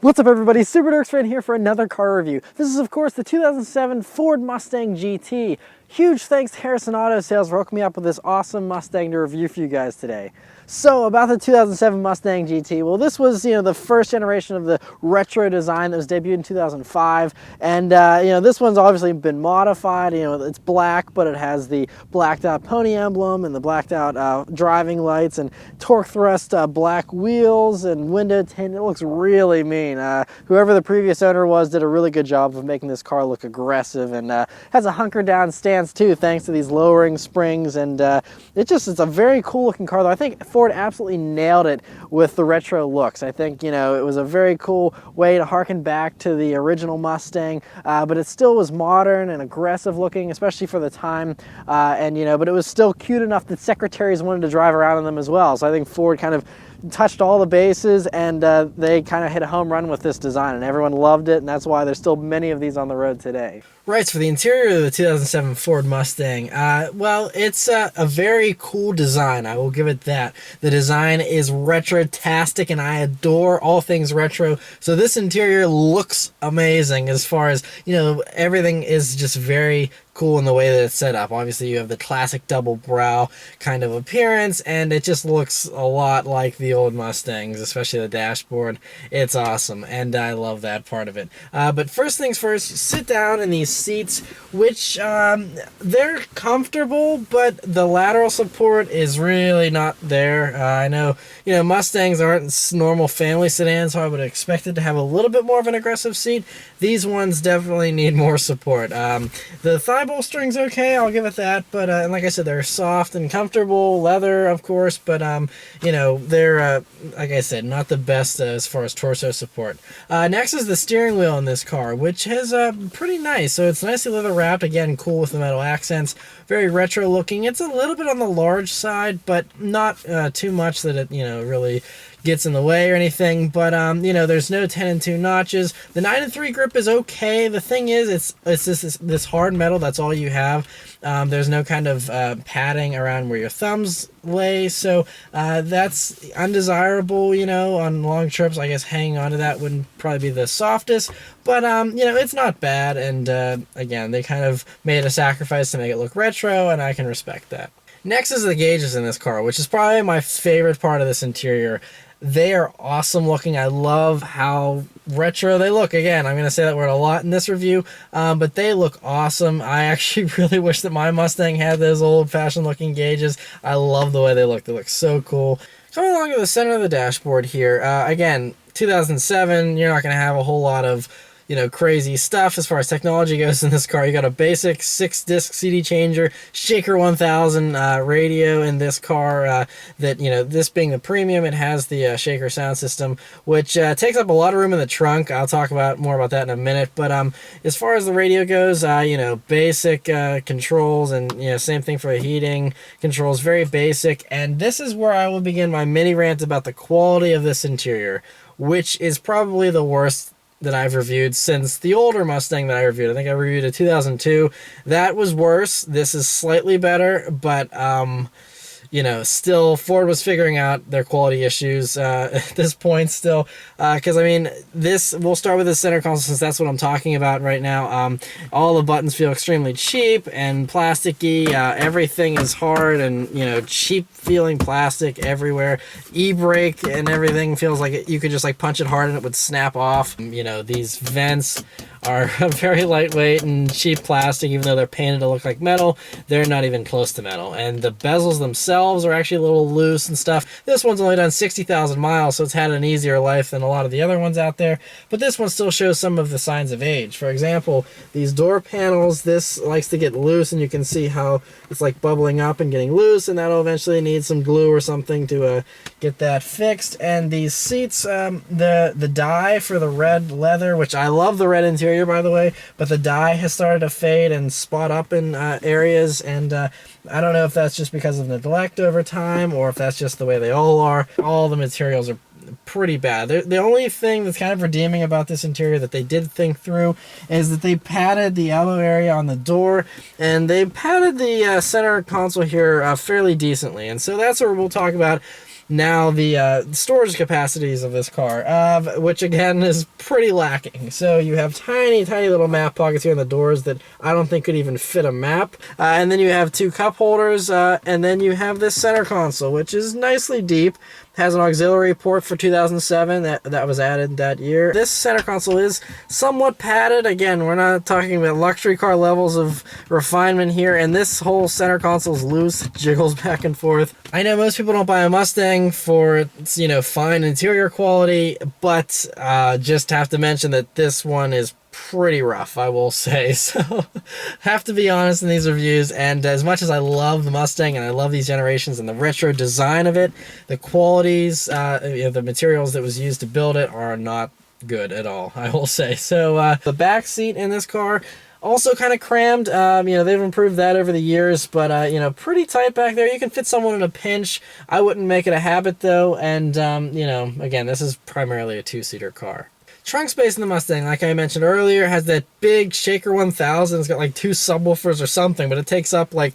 What's up everybody, Super Dirks right here for another car review. This is of course the 2007 Ford Mustang GT. Huge thanks to Harrison Auto Sales for hooking me up with this awesome Mustang to review for you guys today. So about the 2007 Mustang GT, well this was, the first generation of the retro design that was debuted in 2005. And this one's obviously been modified. It's black, but it has the blacked out pony emblem and the blacked out driving lights and torque thrust black wheels and window tint. It looks really mean. Whoever the previous owner was did a really good job of making this car look aggressive, and has a hunker down stance too, thanks to these lowering springs. And it's a very cool looking car though. I think Ford absolutely nailed it with the retro looks. I think, it was a very cool way to harken back to the original Mustang, but it still was modern and aggressive looking, especially for the time. But it was still cute enough that secretaries wanted to drive around in them as well. So I think Ford kind of touched all the bases, and they kind of hit a home run with this design, and everyone loved it, and that's why there's still many of these on the road today. Right, so for the interior of the 2007 Ford Mustang, well, it's a very cool design, I will give it that. The design is retro-tastic, and I adore all things retro, so this interior looks amazing as far as, everything is just very cool in the way that it's set up. Obviously, you have the classic double brow kind of appearance, and it just looks a lot like the old Mustangs, especially the dashboard. It's awesome, and I love that part of it. But first things first, sit down in these seats, which they're comfortable, but the lateral support is really not there. I know, Mustangs aren't normal family sedans, so I would expect it to have a little bit more of an aggressive seat. These ones definitely need more support. The thigh bolstering's okay, I'll give it that, but and like I said, they're soft and comfortable, leather of course, but they're like I said, not the best as far as torso support. Next is the steering wheel in this car, which is pretty nice. So it's nicely leather wrapped, again cool with the metal accents, very retro looking. It's a little bit on the large side, but not too much that it really gets in the way or anything. But there's no 10 and 2 notches. The 9 and 3 grip is okay. The thing is, it's this hard metal. That's all you have. There's no kind of padding around where your thumbs lay, so that's undesirable. On long trips, I guess hanging onto that wouldn't probably be the softest, but it's not bad. And again, they kind of made a sacrifice to make it look retro, and I can respect that. Next is the gauges in this car, which is probably my favorite part of this interior. They are awesome looking. I love how retro they look. Again, I'm going to say that word a lot in this review, but they look awesome. I actually really wish that my Mustang had those old-fashioned looking gauges. I love the way they look. They look so cool. Coming along to the center of the dashboard here, again, 2007, you're not going to have a whole lot of crazy stuff as far as technology goes in this car. You got a basic 6-disc CD changer, Shaker 1000 radio in this car. This being the premium, it has the Shaker sound system, which takes up a lot of room in the trunk. I'll talk more about that in a minute. But as far as the radio goes, basic controls, and same thing for the heating controls, very basic. And this is where I will begin my mini rant about the quality of this interior, which is probably the worst that I've reviewed since the older Mustang that I reviewed. I think I reviewed a 2002. That was worse. This is slightly better, but still Ford was figuring out their quality issues at this point still, because we'll start with the center console since that's what I'm talking about right now. All the buttons feel extremely cheap and plasticky. Everything is hard and cheap feeling plastic everywhere. E-brake and everything feels like you could just punch it hard and it would snap off. These vents are very lightweight and cheap plastic. Even though they're painted to look like metal, they're not even close to metal. And the bezels themselves are actually a little loose and stuff. This one's only done 60,000 miles, so it's had an easier life than a lot of the other ones out there. But this one still shows some of the signs of age. For example, these door panels, this likes to get loose, and you can see how it's bubbling up and getting loose, and that'll eventually need some glue or something to get that fixed. And these seats, the dye for the red leather, which I love the red interior by the way, but the dye has started to fade and spot up in areas, and I don't know if that's just because of neglect over time or if that's just the way they all are. All the materials are pretty bad. The only thing that's kind of redeeming about this interior that they did think through is that they padded the yellow area on the door, and they padded the center console here fairly decently, and so that's where we'll talk about now the storage capacities of this car, which again is pretty lacking. So you have tiny little map pockets here in the doors that I don't think could even fit a map. And then you have 2 cup holders, and then you have this center console, which is nicely deep. Has an auxiliary port for 2007 that was added that year. This center console is somewhat padded. Again, we're not talking about luxury car levels of refinement here, and this whole center console is loose, jiggles back and forth. I know most people don't buy a Mustang for its, fine interior quality, but just have to mention that this one is pretty rough, I will say. So have to be honest in these reviews. And as much as I love the Mustang and I love these generations and the retro design of it, the qualities, the materials that was used to build it are not good at all, I will say. So the back seat in this car also kind of crammed. They've improved that over the years, but pretty tight back there. You can fit someone in a pinch. I wouldn't make it a habit though. And again, this is primarily a 2-seater car. Trunk space in the Mustang, like I mentioned earlier, has that big Shaker 1000. It's got like 2 subwoofers or something, but it takes up like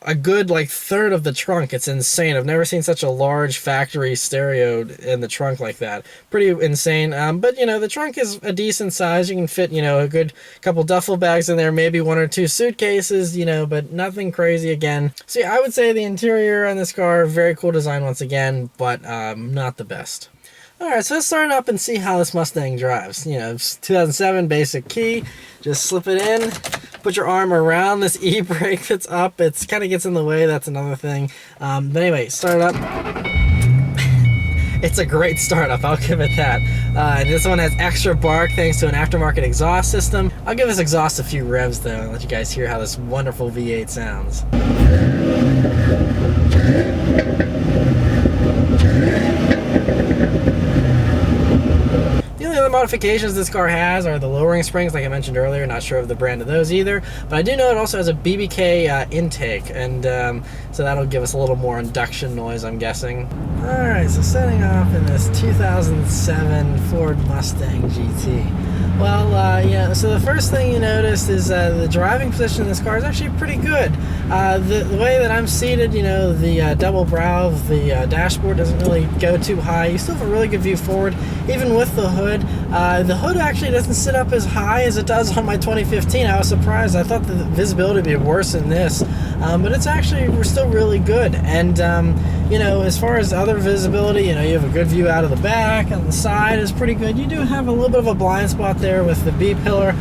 a good third of the trunk. It's insane. I've never seen such a large factory stereo in the trunk like that. Pretty insane. But the trunk is a decent size. You can fit a good couple duffel bags in there, maybe 1 or 2 suitcases, but nothing crazy again. So yeah, I would say the interior on this car, very cool design once again, but not the best. Alright, so let's start up and see how this Mustang drives. It's 2007 basic key. Just slip it in, put your arm around this e-brake that's up. It kind of gets in the way, that's another thing. But anyway, start it up. It's a great startup, I'll give it that. And this one has extra bark thanks to an aftermarket exhaust system. I'll give this exhaust a few revs though and let you guys hear how this wonderful V8 sounds. The only other modifications this car has are the lowering springs, like I mentioned earlier. Not sure of the brand of those either, but I do know it also has a BBK intake, and so that'll give us a little more induction noise, I'm guessing. Alright, so setting off in this 2007 Ford Mustang GT. Well, so the first thing you notice is the driving position in this car is actually pretty good. The way that I'm seated, the double brow of the dashboard doesn't really go too high. You still have a really good view forward, even with the hood. The hood actually doesn't sit up as high as it does on my 2015. I was surprised. I thought the visibility would be worse in this, but it's actually, we're still really good. And as far as other visibility, you have a good view out of the back, and the side is pretty good. You do have a little bit of a blind spot there with the B-pillar,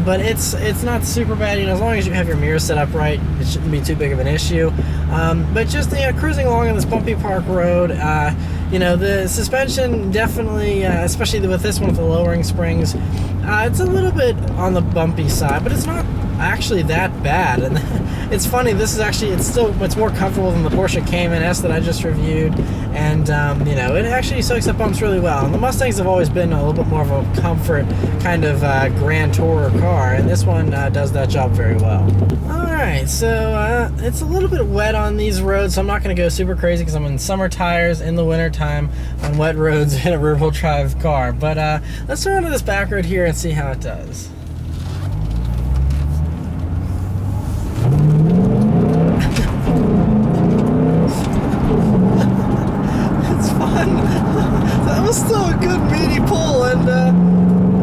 but it's not super bad. As long as you have your mirrors set up right, it shouldn't be too big of an issue. But just cruising along on this bumpy park road, the suspension definitely, especially with this one with the lowering springs, it's a little bit on the bumpy side, but it's not actually that bad. And it's funny, this is actually, it's more comfortable than the Porsche Cayman S that I just reviewed, and it actually soaks up bumps really well. And the Mustangs have always been a little bit more of a comfort kind of grand tourer car, and this one does that job very well. Alright, so it's a little bit wet on these roads, so I'm not going to go super crazy because I'm in summer tires in the winter time on wet roads in a rear-wheel drive car. But let's turn onto this back road here and see how it does. Still a good meaty pull, and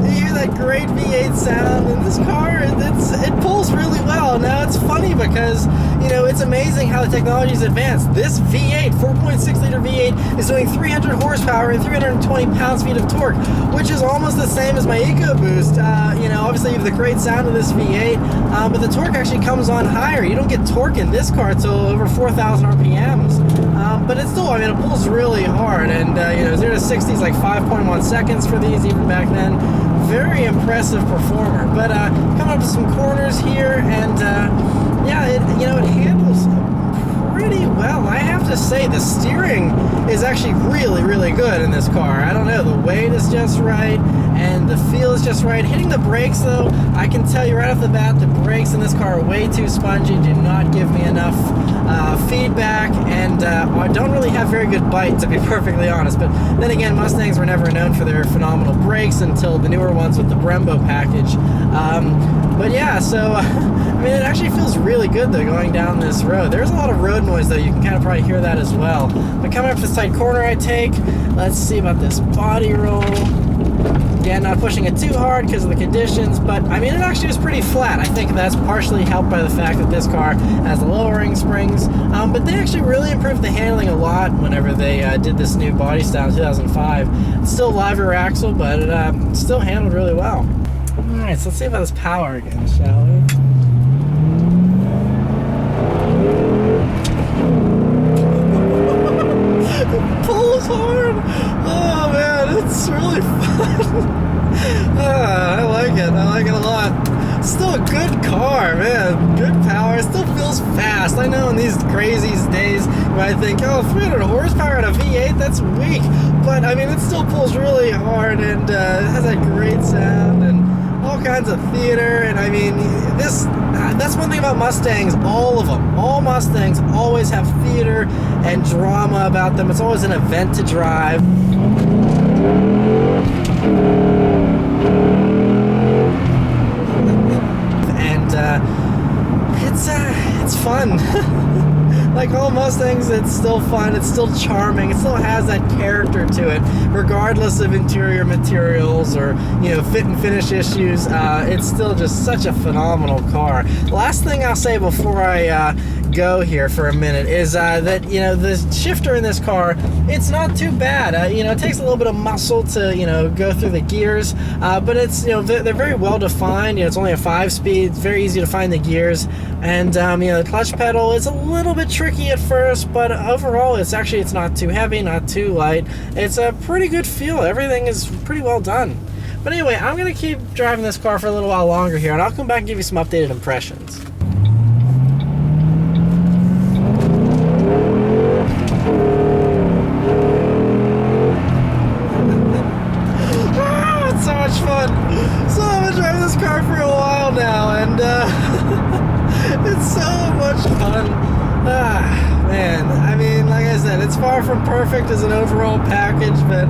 you hear that great V8 sound, and this car, it pulls really well. Now it's funny because it's amazing how the technology is advanced. This V8 4.6 liter V8 is doing 300 horsepower and 320 pounds-feet of torque, which is almost the same as my EcoBoost. Obviously you have the great sound of this V8, but the torque actually comes on higher. You don't get torque in this car until over 4,000 RPMs. But it's still, it pulls really hard, and 0 to 60 is like 5.1 seconds for these even back then. Very impressive performer. But coming up to some corners here, and it handles pretty well. I have to say the steering is actually really, really good in this car. I don't know, the weight is just right, and the feel is just right. Hitting the brakes though, I can tell you right off the bat, the brakes in this car are way too spongy, do not give me enough feedback, and don't really have very good bite, to be perfectly honest. But then again, Mustangs were never known for their phenomenal brakes until the newer ones with the Brembo package. But yeah, so I mean, it actually feels really good though going down this road. There's a lot of road noise though, you can kind of probably hear that as well. But coming up to this tight corner I take, let's see about this body roll. Again, not pushing it too hard because of the conditions, but I mean, it actually is pretty flat. I think that's partially helped by the fact that this car has the lowering springs, but they actually really improved the handling a lot whenever they did this new body style in 2005. It's still live rear axle, but it still handled really well. Alright, so let's see about this power again, shall we? It pulls hard! Oh man, it's really fun! I like it a lot. Still a good car, man. Good power, it still feels fast. I know in these crazy days where I think, oh, 300 horsepower at a V8, that's weak. But I mean, it still pulls really hard, and it has that great sound and all kinds of theater. And I mean, that's one thing about Mustangs, all of them. All Mustangs always have theater and drama about them. It's always an event to drive. And it's fun. Like all Mustangs, it's still fun, it's still charming, it still has that character to it, regardless of interior materials or, you know, fit and finish issues. It's still just such a phenomenal car. Last thing I'll say before I go here for a minute is that, you know, the shifter in this car, it's not too bad. You know, it takes a little bit of muscle to, you know, go through the gears, but it's, you know, they're very well defined. You know, it's only a 5-speed, it's very easy to find the gears, and you know, the clutch pedal is a little bit tricky at first, but overall it's not too heavy, not too light. It's a pretty good feel. Everything is pretty well done. But anyway, I'm gonna keep driving this car for a little while longer here, and I'll come back and give you some updated impressions. So much fun. So I've been driving this car for a while now, and it's so much fun. Man, I mean, like I said, it's far from perfect as an overall package, but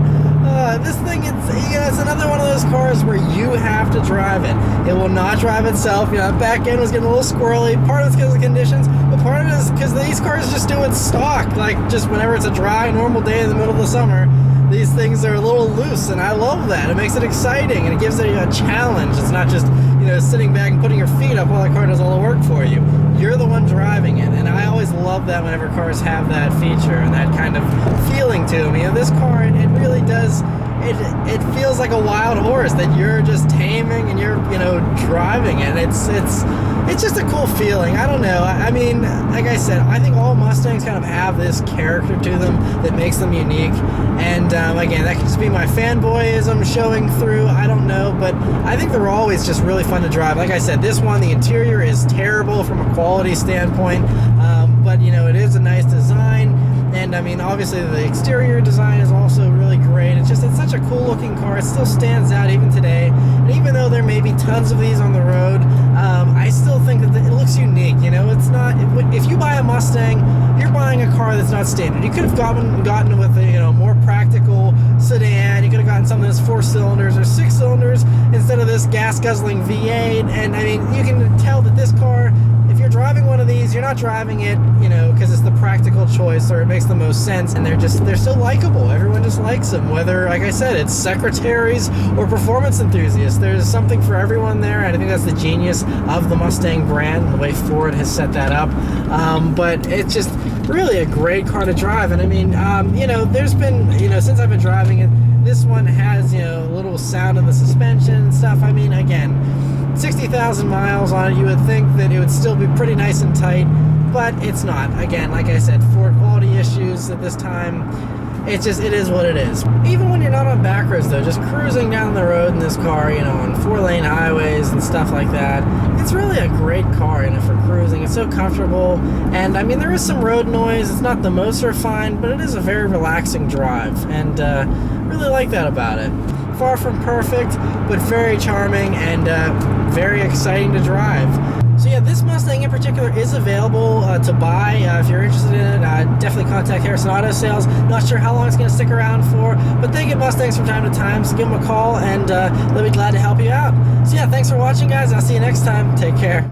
this thing, it's another one of those cars where you have to drive it. It will not drive itself. You know, the back end was getting a little squirrely. Part of it's because of the conditions, but part of it is because these cars just do it stock. Like, just whenever it's a dry, normal day in the middle of the summer, these things are a little loose, and I love that. It makes it exciting, and it gives it a challenge. It's not just, you know, sitting back and putting your feet up while the car does all the work for you. You're the one driving it, and I always love that whenever cars have that feature and that kind of feeling to them. You know, this car, it really does, it feels like a wild horse that you're just taming and you're, you know, driving it. It's just a cool feeling. I don't know. I mean, like I said, I think all Mustangs kind of have this character to them that makes them unique. And again, that could just be my fanboyism showing through. I don't know, but I think they're always just really fun to drive. Like I said, this one, the interior is terrible from a quality standpoint, but you know, it is a nice design. And I mean, obviously the exterior design is also really great. It's such a cool looking car. It still stands out even today. And even though there may be tons of these on the road, I still think that it looks unique. You know, it's not, if you buy a Mustang, you're buying a car that's not standard. You could have gotten with a, you know, more practical sedan. You could have gotten something that's 4 cylinders or 6 cylinders instead of this gas guzzling V8. And I mean, you can tell that this car, if you're driving one of these, you're not driving it, you know, because it's the practical choice or it makes the most sense, and they're still likable. Everyone just likes them, whether, like I said, it's secretaries or performance enthusiasts. There's something for everyone there, and I think that's the genius of the Mustang brand and the way Ford has set that up. But it's just really a great car to drive. And I mean, you know, there's been, you know, since I've been driving it, this one has, you know, a little sound in the suspension and stuff. I mean, again, 60,000 miles on it, you would think that it would still be pretty nice and tight, but it's not. Again, like I said, Ford quality issues at this time. It is what it is. Even when you're not on back roads though, just cruising down the road in this car, you know, on 4-lane highways and stuff like that, it's really a great car, you know, for cruising. It's so comfortable, and I mean, there is some road noise. It's not the most refined, but it is a very relaxing drive, and really like that about it. Far from perfect, but very charming and very exciting to drive. So yeah, this Mustang in particular is available to buy. If you're interested in it, definitely contact Harrison Auto Sales. Not sure how long it's going to stick around for, but they get Mustangs from time to time, so give them a call and they'll be glad to help you out. So yeah, thanks for watching, guys. I'll see you next time. Take care.